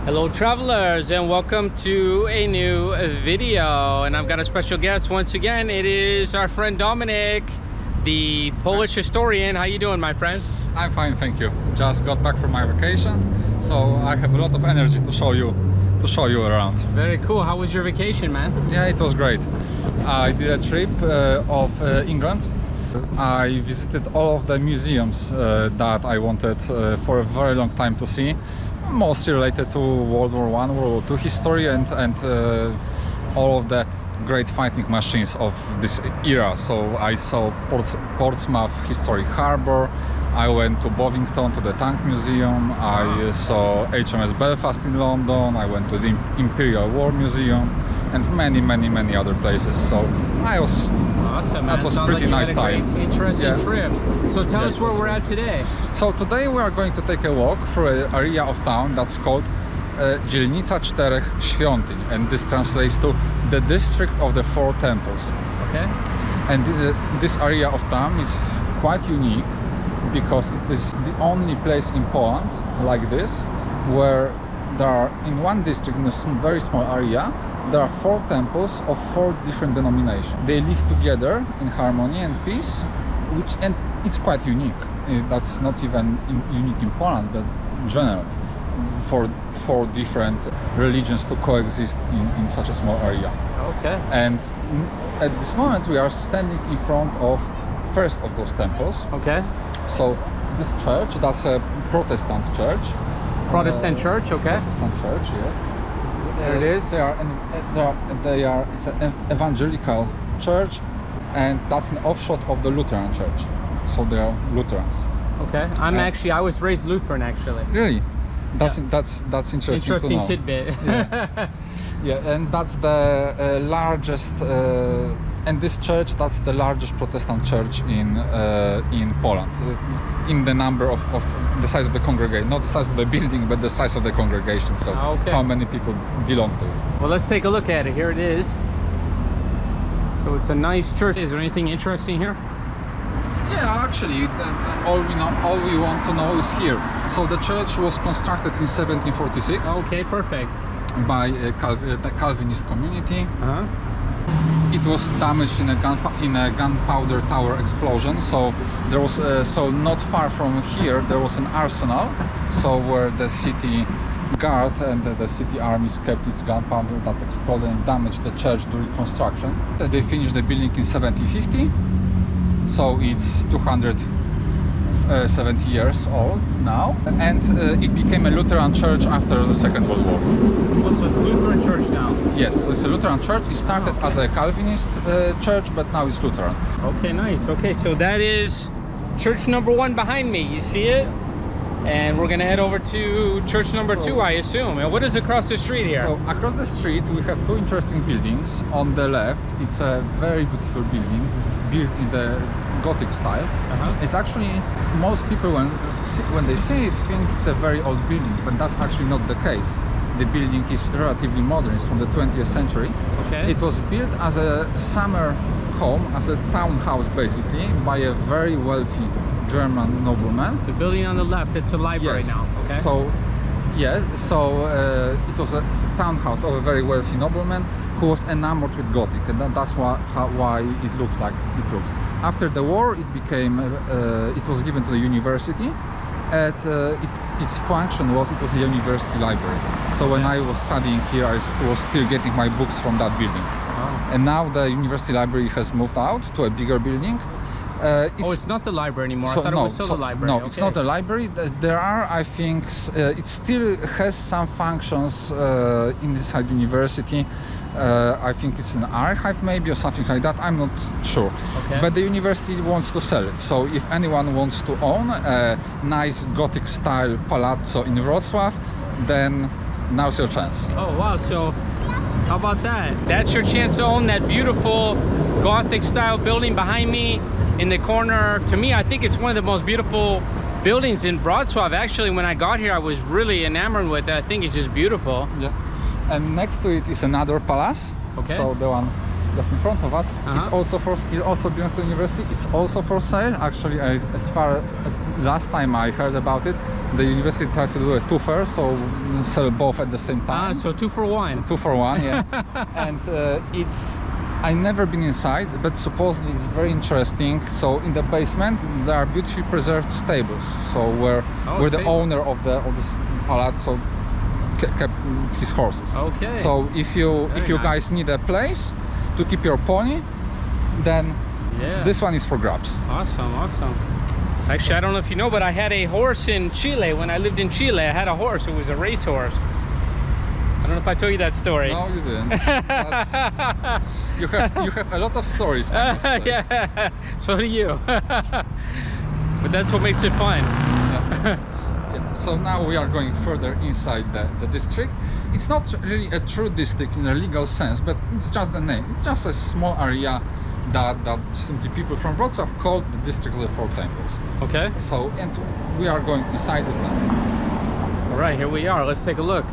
Hello travelers, and welcome to a new video. And I've got a special guest once again. It is our friend Dominik, the Polish historian. How you doing, my friend? I'm fine, thank you. Just got back from my vacation, so I have a lot of energy to show you around. Very cool. How was your vacation, man? Yeah, it was great. I did a trip of England. I visited all of the museums that I wanted for a very long time to see, mostly related to World War I, World War II history and all of the great fighting machines of this era. So I saw Portsmouth Historic Harbour, I went to Bovington to the Tank Museum, I saw HMS Belfast in London, I went to the Imperial War Museum and many other places. So I was awesome, man. that was Sounds pretty like nice you had a time. great, interesting trip. So tell us where we're at today. So today we are going to take a walk through an area of town that's called Dzielnica Czterech Świątyń, and this translates to the district of the four temples. Okay. And this area of town is quite unique because it is the only place in Poland like this where there are, in one district, in a very small area, there are four temples of four different denominations. They live together in harmony and peace, and it's quite unique. That's not even unique in Poland, but in general, for four different religions to coexist in such a small area. Okay. And at this moment we are standing in front of first of those temples. Okay. So this church, that's a Protestant church. Protestant Church, okay. Protestant church, yes. There it is. It's an evangelical church, and that's an offshoot of the Lutheran church. So they are Lutherans. Okay. I was raised Lutheran, actually. Really? That's interesting to know. Interesting tidbit. Yeah. Yeah, and that's the largest. And this church, that's the largest Protestant church in Poland, in the number of the size of the congregation, not the size of the building, but the size of the congregation. So okay. How many people belong to it? Well, let's take a look at it. Here it is. So it's a nice church. Is there anything interesting here? Yeah, actually, all we want to know is here. So the church was constructed in 1746. Okay, perfect. By the Calvinist community. Uh-huh. It was damaged in a gunpowder tower explosion. So there was so not far from here there was an arsenal. So where the city guard and the city armies kept its gunpowder that exploded and damaged the church during construction. They finished the building in 1750. So it's 270 years old now, and it became a Lutheran church after the Second World War. Oh, so it's Lutheran church now? Yes, so it's a Lutheran church. It started as a Calvinist church, but now it's Lutheran. Okay, nice. Okay, so that is church number 1 behind me. You see it? And we're gonna head over to church number 2, I assume. And what is across the street here? So across the street we have two interesting buildings. On the left, it's a very beautiful building built in the Gothic style. It's actually, most people when they see it think it's a very old building, but that's actually not the case. The building is relatively modern. It's from the 20th century. Okay. It was built as a summer home, as a townhouse basically, by a very wealthy German nobleman. The building on the left, it's a library now. Okay. So, yes, so it was a townhouse of a very wealthy nobleman who was enamored with Gothic, and that's why it looks like it looks. After the war, it became it was given to the university, and its function was it was a university library. So when I was studying here, I was still getting my books from that building. Oh. And now the university library has moved out to a bigger building. It's not the library anymore. I thought it was still the library. No, okay. It's not a library. There are, I think, it still has some functions inside university. I think it's an archive maybe or something like that. I'm not sure. Okay. But the university wants to sell it. So if anyone wants to own a nice Gothic style palazzo in Wroclaw, then now's your chance. Oh wow, so how about that? That's your chance to own that beautiful Gothic style building behind me in the corner. To me, I think it's one of the most beautiful buildings in Wrocław. Actually, when I got here, I was really enamored with it. I think it's just beautiful. Yeah. And next to it is another palace. Okay. So the one just in front of us. It's also it also belongs to the university. It's also for sale. Actually, as far as last time I heard about it, the university tried to do a twofer, so sell both at the same time. So 2 for 1. 2 for 1, yeah. And I never been inside, but supposedly it's very interesting. So in the basement there are beautifully preserved stables. So where the owner of this palazzo kept his horses. Okay. So if you guys need a place to keep your pony, then this one is for grabs. Awesome. Actually, I don't know if you know, but I had a horse in Chile. When I lived in Chile, I had a horse. It was a racehorse. I don't know if I told you that story. No, you didn't. You have a lot of stories. Yeah, so do you. But that's what makes it fun. Yeah. So now we are going further inside the district. It's not really a true district in a legal sense, but it's just the name. It's just a small area that simply people from Wrocław called the district of the Four Temples. Okay. So, and we are going inside it now. All right, here we are. Let's take a look.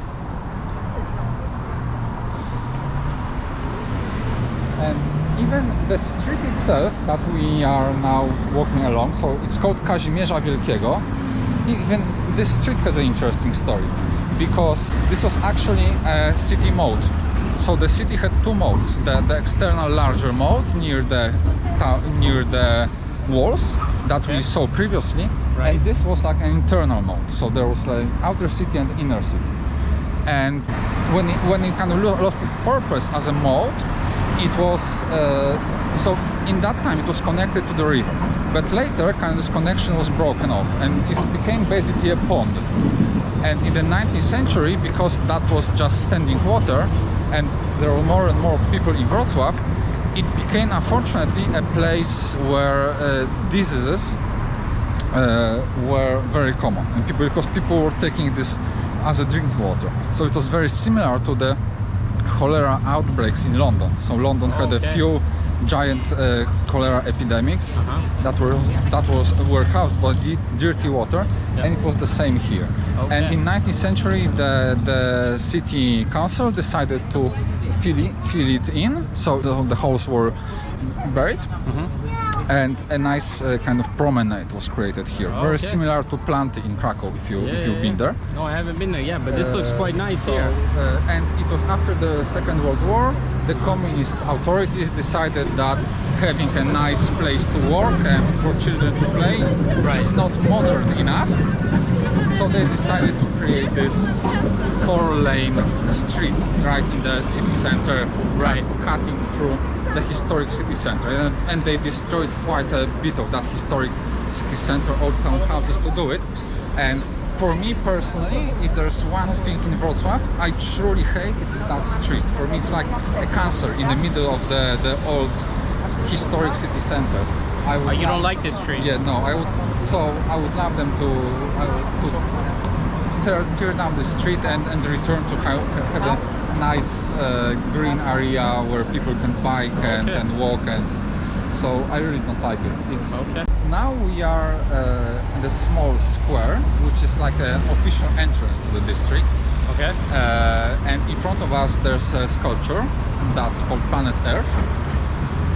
And even the street itself that we are now walking along, so it's called Kazimierza Wielkiego. Even this street has an interesting story, because this was actually a city moat. So the city had two moats: the external larger moat near the walls that we saw previously, and this was like an internal moat. So there was like outer city and inner city. And when it kind of lost its purpose as a moat, it was so in that time it was connected to the river, but later kind of this connection was broken off and it became basically a pond. And in the 19th century, because that was just standing water and there were more and more people in Wrocław, it became unfortunately a place where diseases were very common, and because people were taking this as a drinking water. So it was very similar to the cholera outbreaks in London. So London had a few giant cholera epidemics that were caused by dirty water, and it was the same here. And in 19th century, the city council decided to fill it in, so the holes were buried. And a nice kind of promenade was created here, very similar to Planty in Krakow, if you've been there. No, I haven't been there yet, but this looks quite nice here. And it was after the Second World War, the communist authorities decided that having a nice place to work and for children to play is not modern enough. So they decided to create this 4-lane street right in the city center, cutting through the historic city center, and they destroyed quite a bit of that historic city center, old townhouses to do it. And for me personally, if there's one thing in Wrocław I truly hate, it is that street. For me it's like a cancer in the middle of the old historic city center. You don't like this street? Yeah, no, I would love them to tear down the street and return to have a nice green area where people can bike and walk, and so I really don't like it. Now we are in the small square, which is like an official entrance to the district. And in front of us there's a sculpture that's called Planet Earth.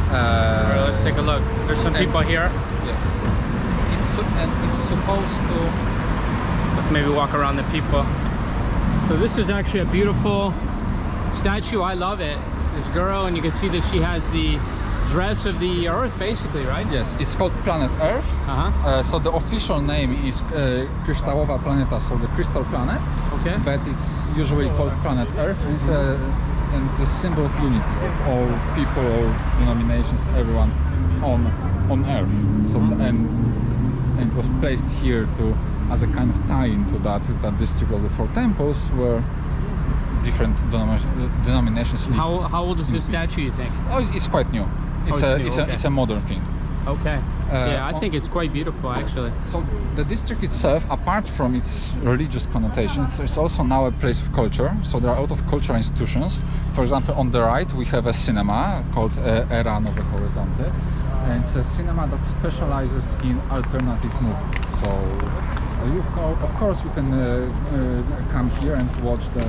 Alright, let's take a look. There's some people here. Yes. It's supposed to... Let's maybe walk around the people. So this is actually a beautiful statue. I love it. This girl, and you can see that she has the dress of the Earth, basically, right? Yes, it's called Planet Earth. So the official name is Kryształowa Planeta, so the crystal planet. But it's usually called Planet Earth. And it's a symbol of unity of all people, all denominations, everyone on Earth. So and it was placed here as a kind of tie-in to that district of the Four Temples, where different denominations. How old is this statue, you think? Oh, it's quite new. It's a modern thing. Yeah, I think it's quite beautiful, actually. So the district itself, apart from its religious connotations, it's also now a place of culture. So there are a lot of cultural institutions. For example, on the right we have a cinema called Era Nowe Horyzonty, and it's a cinema that specializes in alternative movies. So Of course, you can come here and watch the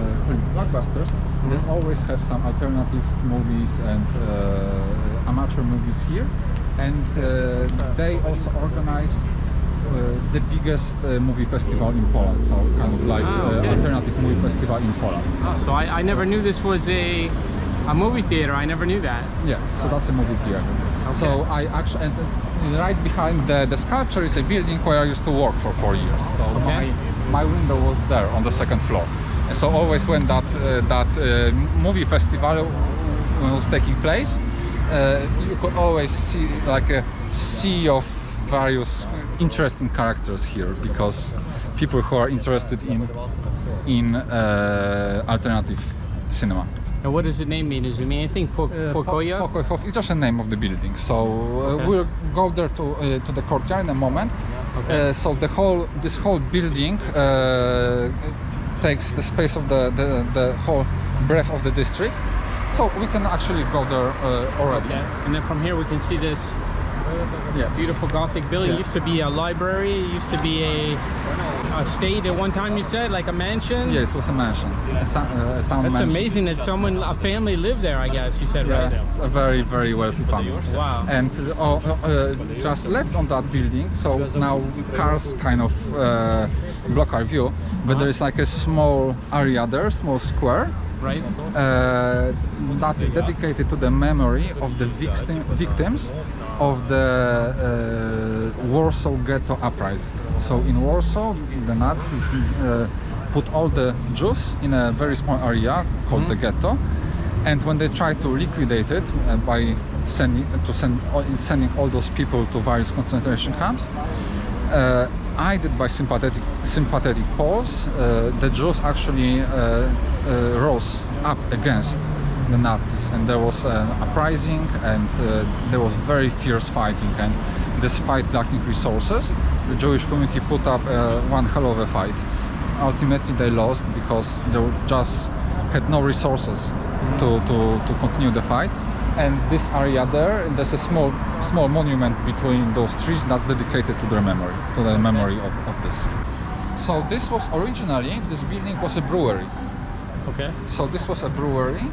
blockbusters. They always have some alternative movies and amateur movies here, and they also organize the biggest movie festival in Poland. So kind of like alternative movie festival in Poland. Oh, so I never knew this was a movie theater. I never knew that. Yeah, so that's a movie theater. Okay. So I actually, and right behind the sculpture is a building where I used to work for 4 years. So my window was there on the second floor. And so always when that movie festival was taking place, you could always see like a sea of various interesting characters here, because people who are interested in alternative cinema. And what does the name mean? Does it mean anything? Pokoja? Pokoja. It's just a name of the building. So we'll go there to the courtyard in a moment. Okay. So this whole building takes the space of the whole breadth of the district. So we can actually go there already. Okay. And then from here we can see this beautiful Gothic building. It used to be a library. It used to be a state at one time, you said, like a mansion? Yes, it was a mansion. A town That's mansion. amazing that a family lived there, I guess, you said, right? It's a very, very wealthy family. Wow. And just left on that building, so now cars kind of block our view, but there is like a small area there, small square, right? That is dedicated to the memory of the victims of the Warsaw Ghetto uprising. So in Warsaw, the Nazis put all the Jews in a very small area called the ghetto, and when they tried to liquidate it by sending all those people to various concentration camps, aided by sympathetic Poles, the Jews actually rose up against the Nazis, and there was an uprising, and there was very fierce fighting, and despite lacking resources, the Jewish community put up one hell of a fight. Ultimately they lost because they just had no resources to continue the fight. And this area there's a small monument between those trees that's dedicated to their memory, to the memory of this. So this building was a brewery. Okay. So this was a brewery,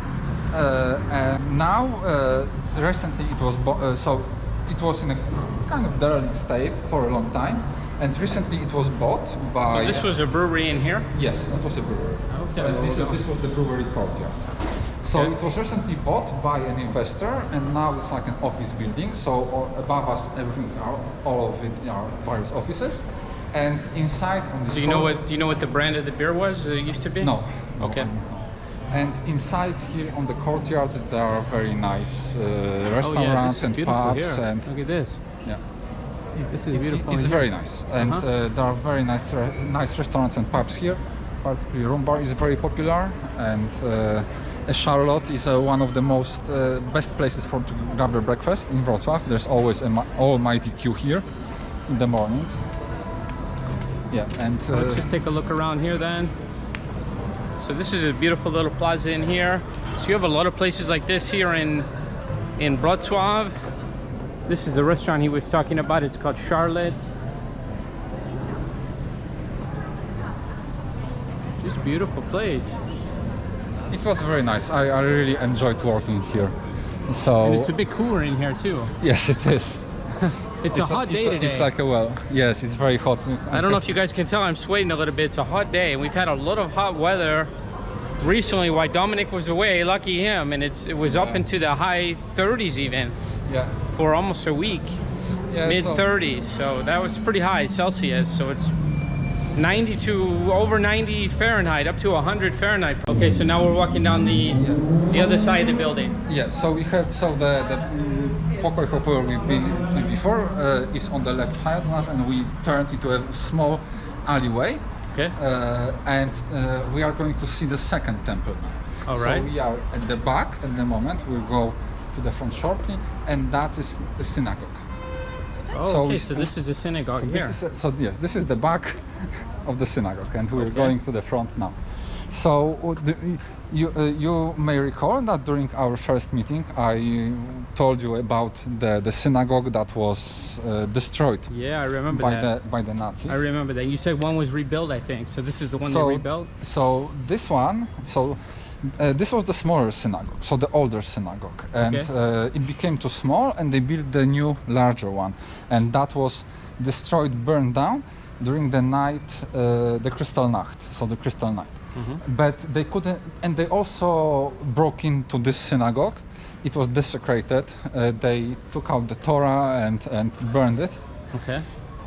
and now recently it was it was in a kind of derelict state for a long time, and recently it was bought by... So this was a brewery in here? Yes, that was a brewery. Okay. So this was the brewery courtyard. So it was recently bought by an investor, and now it's like an office building. So above us, all of it are various offices, and inside on this... So do you know what the brand of the beer was that it used to be? No. Okay. And inside here on the courtyard, there are very nice restaurants and pubs. Here. And look at this. Yeah, This is beautiful. it's very nice, and there are very nice restaurants and pubs here. Particularly Room Bar is very popular, and Charlotte is one of the most best places to grab a breakfast in Wrocław. There's always an almighty queue here in the mornings. Yeah, and let's just take a look around here then. So this is a beautiful little plaza in here. So you have a lot of places like this here in Wrocław. This is the restaurant he was talking about. It's called Charlotte. Just beautiful place. it was very nice. I really enjoyed working here. So And it's a bit cooler in here too. yes, it is. It's a hot day today. It's like yes, it's very hot. I don't know if you guys can tell, I'm sweating a little bit. It's a hot day, and we've had a lot of hot weather recently while Dominik was away. Lucky him, and it was up into the high 30s even for almost a week. Mid 30s, so that was pretty high Celsius. So it's 90 to over 90 Fahrenheit, up to 100 Fahrenheit. Okay, so now we're walking down the other side of the building. Yeah, so we have the Pokoj of where we've been before is on the left side of us, and we turned into a small alleyway. Okay. And we are going to see the second temple now. All right. So we are at the back at the moment. We'll go to the front shortly, and that is the synagogue. Oh, so okay, so this is a synagogue here. Yes, this is the back of the synagogue, and we're going to the front now. So you may recall that during our first meeting I told you about the synagogue that was destroyed. Yeah, I remember by the Nazis. I remember that. You said one was rebuilt, I think. So this is the one they rebuilt? So this one, this was the smaller synagogue, so the older synagogue. And it became too small and they built the new, larger one. And that was destroyed, burned down during the night, the Kristallnacht, so the Crystal Night. But they couldn't, and they also broke into this synagogue. It was desecrated. They took out the Torah and burned it. Okay.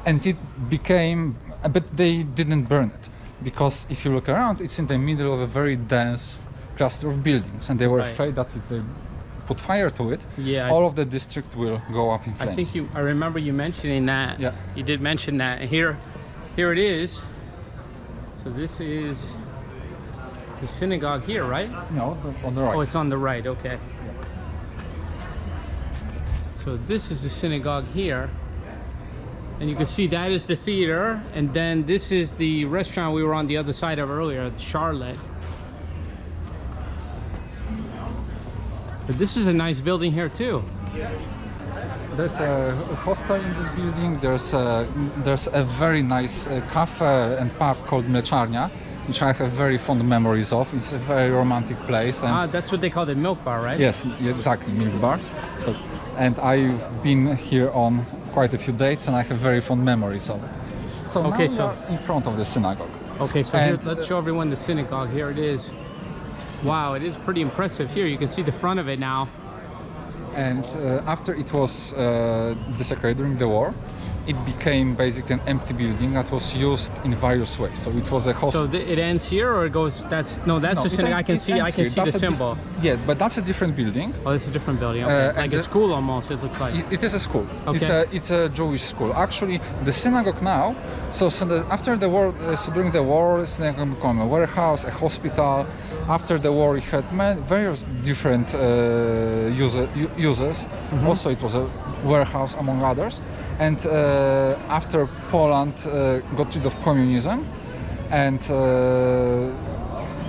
And it became, but they didn't burn it, because if you look around, it's in the middle of a very dense cluster of buildings, and they were afraid that if they put fire to it, all of the district will go up in flames. I think I remember you mentioning that. Yeah. You did mention that. Here it is. So this is the synagogue here, right? No, on the right. Oh, it's on the right, okay. So this is the synagogue here. And you can see that is the theater. And then this is the restaurant we were on the other side of earlier, Charlotte. But this is a nice building here too. There's a hostel in this building. There's a very nice cafe and pub called Mleczarnia, which I have very fond memories of. It's a very romantic place. And that's what they call the milk bar, right? yes, exactly, milk bar. And I've been here on quite a few dates, and I have very fond memories of it. So now we are in front of the synagogue. Okay, so here, let's show everyone the synagogue. Here it is. Wow, it is pretty impressive. Here you can see the front of it now. And after it was desecrated during the war, it became basically an empty building that was used in various ways. So it was a hostel. So it ends here, or it goes? That's the synagogue. I can see the symbol. Yeah, but that's a different building. Oh, it's a different building. Okay. Like a school almost. It looks like. It is a school. Okay. It's a Jewish school. Actually, the synagogue now. After the war, during the war, the synagogue became a warehouse, a hospital. After the war, it had various different uses. Also, it was a warehouse, among others. And after Poland got rid of communism, and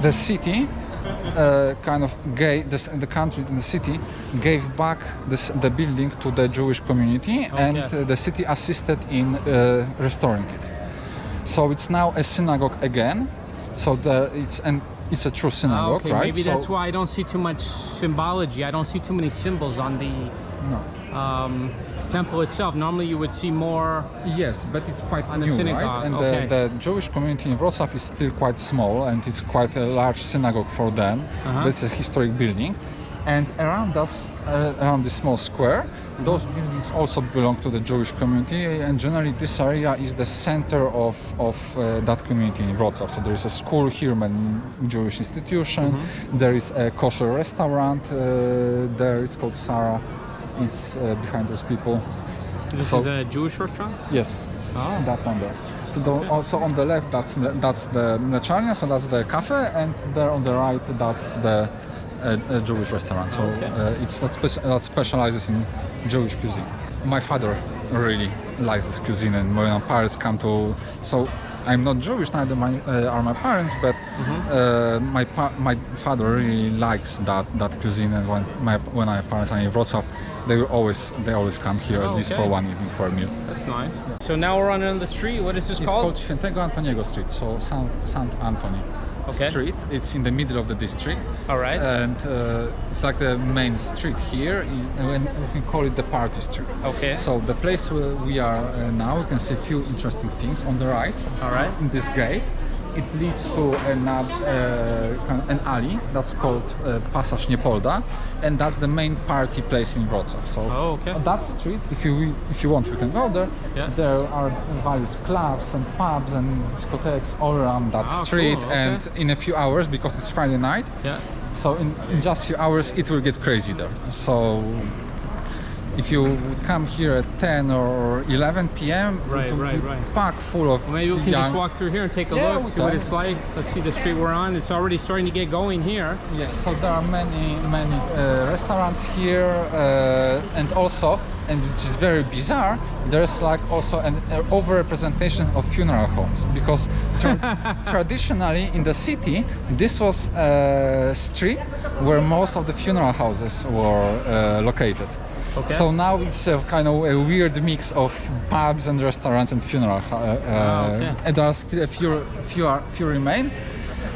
the city the country and the city gave back the building to the Jewish community, and the city assisted in restoring it. So it's now a synagogue again. So it's a true synagogue, right? Maybe that's why I don't see too much symbology. I don't see too many symbols on the temple itself. Normally you would see more. Yes, but it's quite on new, the synagogue. Right? And the Jewish community in Wrocław is still quite small, and it's quite a large synagogue for them. That's a historic building. And around this small square, those buildings also belong to the Jewish community, and generally this area is the center of that community in Wrocław. So there is a school here, many Jewish institution. There is a kosher restaurant there. It's called Sarah. It's behind those people. This is a Jewish restaurant? Yes. Oh. That one there. So also on the left, that's the Mleczarnia, so that's the cafe, and there on the right, that's the a Jewish restaurant. So it's that specializes in Jewish cuisine. My father really likes this cuisine, and when my parents come to, so I'm not Jewish, neither are my parents, but my father really likes that cuisine, and when my parents are in Wrocław, they always come here at least for one evening for a meal. That's nice. Yeah. So now we're on the street. What is this called? It's called Świętego Antoniego Street, so Saint Anthony Street. It's in the middle of the district. All right. And it's like the main street here, and we can call it the party street. Okay. So the place where we are now, we can see a few interesting things on the right. All right. In this gate, it leads to an alley that's called Passage Niepolda, and that's the main party place in Wrocław. So on that street, if you want, we can go there. Yeah. There are various clubs and pubs and discotheques all around that street. Cool. And in a few hours, because it's Friday night, so in just a few hours it will get crazy there. So if you would come here at 10 or 11 p.m. Right, it would be right. packed full of Well, maybe we can young... just walk through here and take a Yeah, look, we see what can. it's like. Let's see the street we're on. It's already starting to get going here. Yeah, so there are many restaurants here, and also, and which is very bizarre, there's like also an overrepresentation of funeral homes, because traditionally in the city this was a street where most of the funeral houses were located. Okay. So now it's a kind of a weird mix of pubs and restaurants and funeral, okay. and there are still a few remain.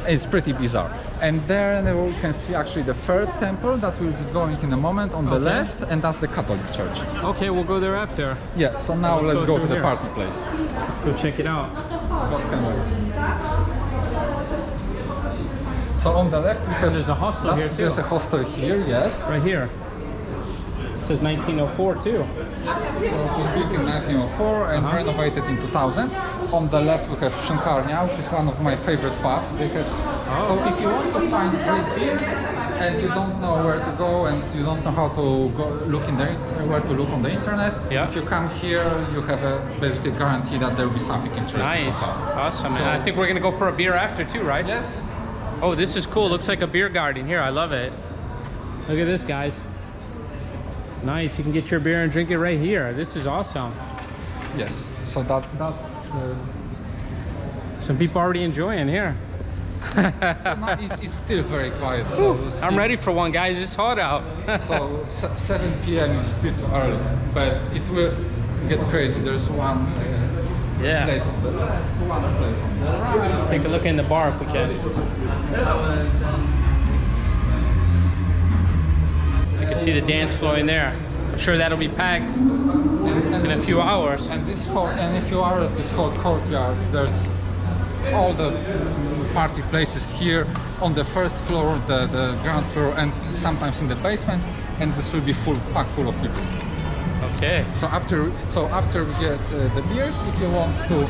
It's pretty bizarre. And there we can see actually the third temple that we'll be going in a moment on the Okay. left, and that's the Catholic Church. Okay, we'll go there after. Yeah, so now let's let's go go through to the here. party place. Let's go check it out. What can we... So on the left we have... there's a hostel here too. There's a hostel here, yes. Right here. It says 1904 too. So it was built in 1904 and renovated in 2000. On the left we have Szynkarnia, which is one of my favorite pubs. They have... So if you want to find great beer and you don't know where to go and you don't know how to go look in the where to look on the internet, Yeah. if you come here, you have a basically guarantee that there will be something interesting. Nice. to find. Awesome. So- And I think we're gonna go for a beer after too, right? Yes. Oh, this is cool. Looks like a beer garden here. I love it. Look at this, guys. Nice. You can get your beer and drink it right here. This is awesome. Yes. So that's Some people already enjoying here. so now it's still very quiet. So I'm ready for one, guys. It's hot out. So 7 p.m. is still too early, but it will get crazy. There's one Yeah. place on the left, one place on the right. Let's take a look in the bar if we can. You can see the dance floor in there. I'm sure that'll be packed in a few hours. And this whole, and in a few hours, this whole courtyard, there's all the party places here on the first floor, the ground floor, and sometimes in the basement. And this will be packed full of people. Okay. So after we get the beers, if you want to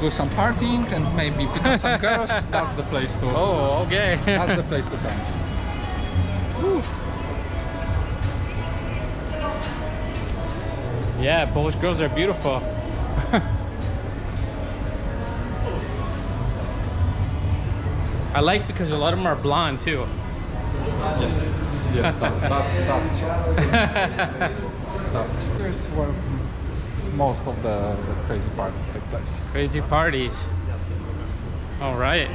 do some partying and maybe pick up some girls, that's the place to. Oh, okay. That's the place to come. Yeah, Polish girls are beautiful. I like because a lot of them are blonde too. Yes, yes, that's true. That's true. Here's where most of the crazy parties take place. Crazy parties. All right.